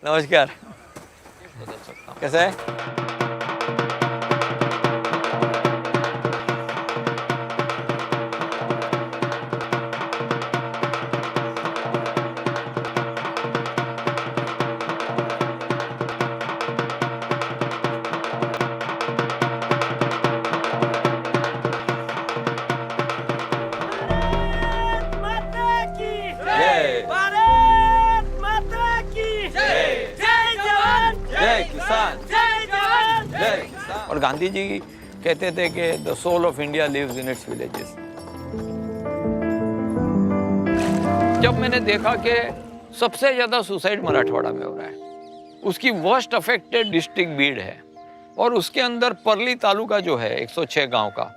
नमस्कार, कैसा है? और गांधी जी कहते थे कि the soul of India lives in its villages. जब मैंने देखा कि सबसे ज्यादा सुसाइड मराठवाड़ा में हो रहा है, उसकी वर्स्ट अफेक्टेड डिस्ट्रिक्ट बीड है, और उसके अंदर परली तालुका जो है 106 गांव का,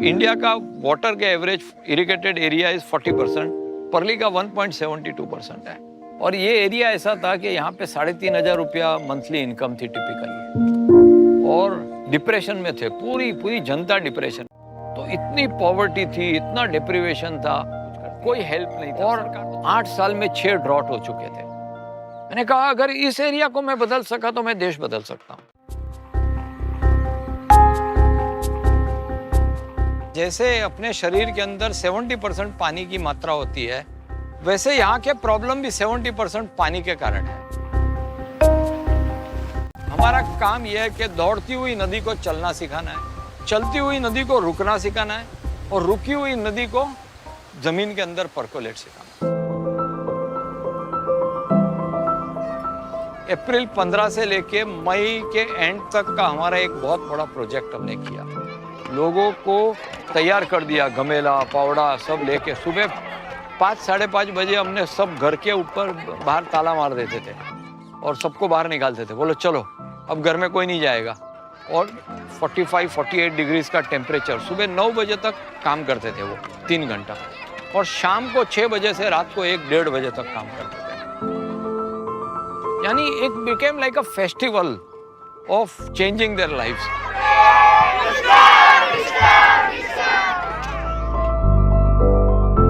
इंडिया का वाटर के एवरेज इरिगेटेड एरिया इज 40%, परली का 1.72% है। और ये एरिया ऐसा था कि यहाँ पे 3,500 रुपया मंथली इनकम थी टिपिकली, और डिप्रेशन में थे, पूरी जनता डिप्रेशन। तो इतनी पॉवर्टी थी, इतना डिप्रिवेशन था, कोई हेल्प नहीं था, और 8 साल में 6 ड्रॉट हो चुके थे। मैंने कहा अगर इस एरिया को मैं बदल सका तो मैं देश बदल सकता हूँ। जैसे अपने शरीर के अंदर 70% पानी की मात्रा होती है, वैसे यहाँ के प्रॉब्लम भी 70% पानी के कारण है। हमारा काम यह है कि दौड़ती हुई नदी को चलना सिखाना है, चलती हुई नदी को रुकना सिखाना है, और रुकी हुई नदी को जमीन के अंदर परकोलेट सिखाना है। अप्रैल 15 से लेके मई के एंड तक का हमारा एक बहुत बड़ा प्रोजेक्ट हमने किया। लोगों को तैयार कर दिया, गमेला पावड़ा सब लेके। सुबह 5 साढ़े 5 बजे हमने सब घर के ऊपर बाहर ताला मार देते थे और सबको बाहर निकालते थे, बोलो चलो अब घर में कोई नहीं जाएगा। और 45-48 डिग्रीज का टेम्परेचर, सुबह 9 बजे तक काम करते थे वो 3 घंटा, और शाम को 6 बजे से रात को 1-1.5 बजे तक काम करते थे। यानी it became like a festival of changing their lives.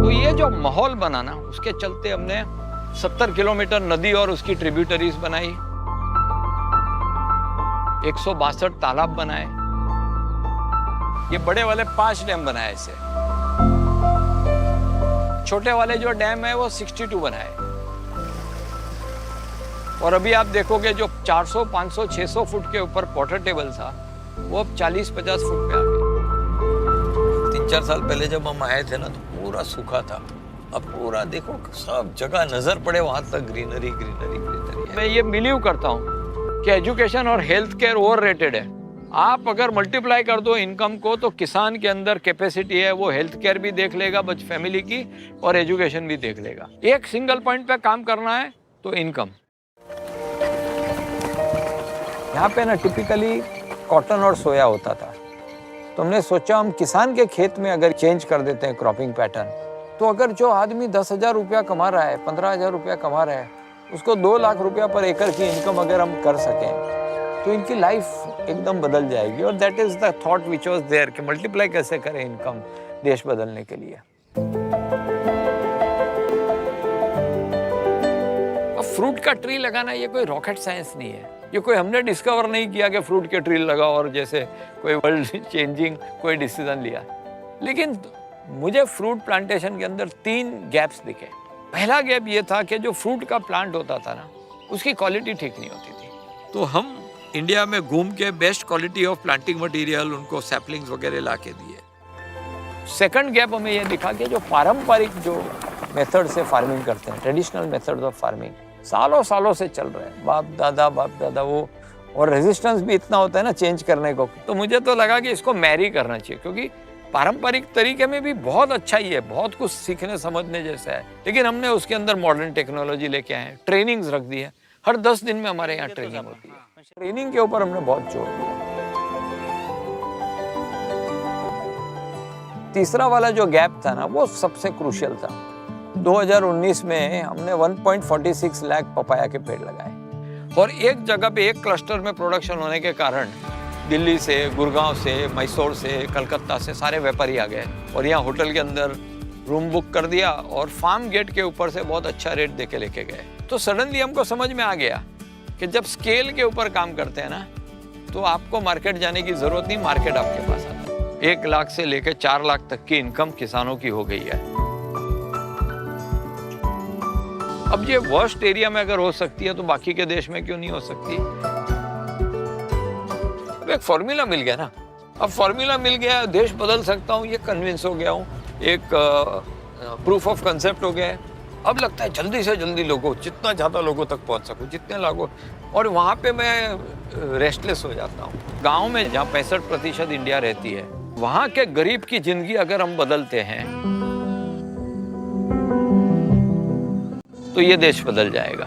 तो ये जो माहौल बना ना, उसके चलते हमने 70 किलोमीटर नदी और उसकी ट्रिब्यूटरीज बनाई, 162 तालाब बनाए, ये बड़े वाले 5 डैम बनाए ऐसे, छोटे वाले जो डैम है वो 62 बनाए, और अभी आप देखोगे जो 400, 500, 600 फुट के ऊपर वाटर टेबल था वो अब 40-50 फुट पे आ गया। 3-4 साल पहले जब हम आए थे ना तो पूरा सूखा था, अब पूरा देखो सब जगह नजर पड़े वहां तक ग्रीनरी ग्रीनरी ग्रीनरी। मैं ये बिलीव करता हूँ कि एजुकेशन और हेल्थ केयर ओवररेटेड है। आप अगर मल्टीप्लाई कर दो इनकम को तो किसान के अंदर कैपेसिटी है, वो हेल्थ केयर भी देख लेगा बच फैमिली की, और एजुकेशन भी देख लेगा। एक सिंगल पॉइंट पे काम करना है तो इनकम। यहाँ पे ना टिपिकली कॉटन और सोया होता था, तो हमने सोचा हम किसान के खेत में अगर चेंज कर देते हैं क्रॉपिंग पैटर्न, तो अगर जो आदमी 10,000 रुपया कमा रहा है, 15,000 रुपया कमा रहा है, उसको 2 लाख रुपया पर एकड़ की इनकम अगर हम कर सकें तो इनकी लाइफ एकदम बदल जाएगी। और that is the thought which was there कि मल्टीप्लाई कैसे करें इनकम देश बदलने के लिए। अब फ्रूट का ट्री लगाना ये कोई रॉकेट साइंस नहीं है, ये कोई हमने डिस्कवर नहीं किया कि फ्रूट के ट्री लगाओ और जैसे कोई वर्ल्ड चेंजिंग कोई डिसीजन लिया। लेकिन मुझे फ्रूट प्लांटेशन के अंदर 3 गैप्स दिखे। पहला गैप ये था कि जो फ्रूट का प्लांट होता था ना, उसकी क्वालिटी ठीक नहीं होती थी, तो हम इंडिया में घूम के best quality of planting material, उनको सैपलिंग्स वगैरह ला के दिए। सेकंड गैप हमें ये दिखा कि जो पारंपरिक जो मेथड से फार्मिंग करते हैं, ट्रेडिशनल मेथड ऑफ फार्मिंग सालों सालों से चल रहे हैं, बाप दादा वो, और रेजिस्टेंस भी इतना होता है ना चेंज करने को। तो मुझे तो लगा कि इसको मैरी करना चाहिए, क्योंकि पारंपरिक तरीके में भी बहुत अच्छा ही है, बहुत कुछ सीखने समझने जैसा है, लेकिन हमने उसके अंदर मॉडर्न टेक्नोलॉजी लेके आए हैं, ट्रेनिंग्स रख दी है। हर 10 दिन में हमारे यहाँ ट्रेनिंग होती है। ट्रेनिंग के ऊपर हमने बहुत जोर दिया। तीसरा वाला जो गैप था ना, वो सबसे क्रूशियल था। 2019 में हमने 1.46 लाख पपाया के पेड़ लगाए और एक जगह पे एक क्लस्टर में प्रोडक्शन होने के कारण दिल्ली से, गुड़गांव से, मैसूर से, कलकत्ता से सारे व्यापारी आ गए और यहाँ होटल के अंदर रूम बुक कर दिया और फार्म गेट के ऊपर से बहुत अच्छा रेट दे के लेके गए। तो सडनली हमको समझ में आ गया कि जब स्केल के ऊपर काम करते हैं ना तो आपको मार्केट जाने की जरूरत नहीं, मार्केट आपके पास आता है। 1 लाख से लेकर 4 लाख तक की इनकम किसानों की हो गई है। अब ये वर्स्ट एरिया में अगर हो सकती है तो बाकी के देश में क्यों नहीं हो सकती? एक फॉर्मूला मिल गया ना, अब फॉर्मूला मिल गया, देश बदल सकता हूँ, ये कन्विंस हो गया हूँ, एक प्रूफ ऑफ कंसेप्ट हो गया है। अब लगता है जल्दी से जल्दी लोगों, जितना ज़्यादा लोगों तक पहुँच सकूँ, जितने लोगों, और वहाँ पे मैं रेस्टलेस हो जाता हूँ। गाँव में जहाँ 65% इंडिया रहती है, वहाँ के गरीब की जिंदगी अगर हम बदलते हैं तो ये देश बदल जाएगा।